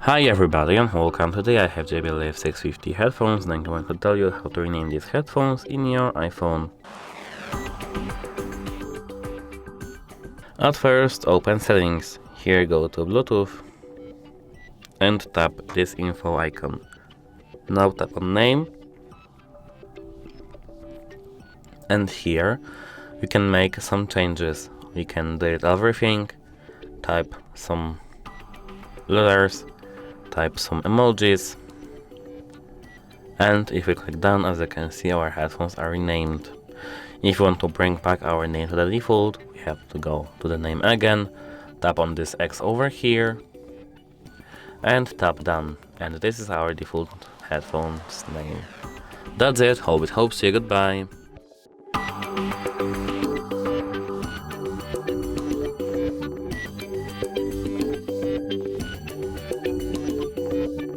Hi everybody and welcome. Today I have JBL F650 headphones and I'm going to tell you how to rename these headphones in your iPhone. At first, open settings. Here go to Bluetooth and tap this info icon. Now tap on name, and here you can make some changes. You can delete everything, type some letters, type some emojis, and if we click done, as you can see, our headphones are renamed. If you want to bring back our name to the default, we have to go to the name again, tap on this X over here, and tap done. And this is our default headphones name. That's it, hope it helps you, goodbye.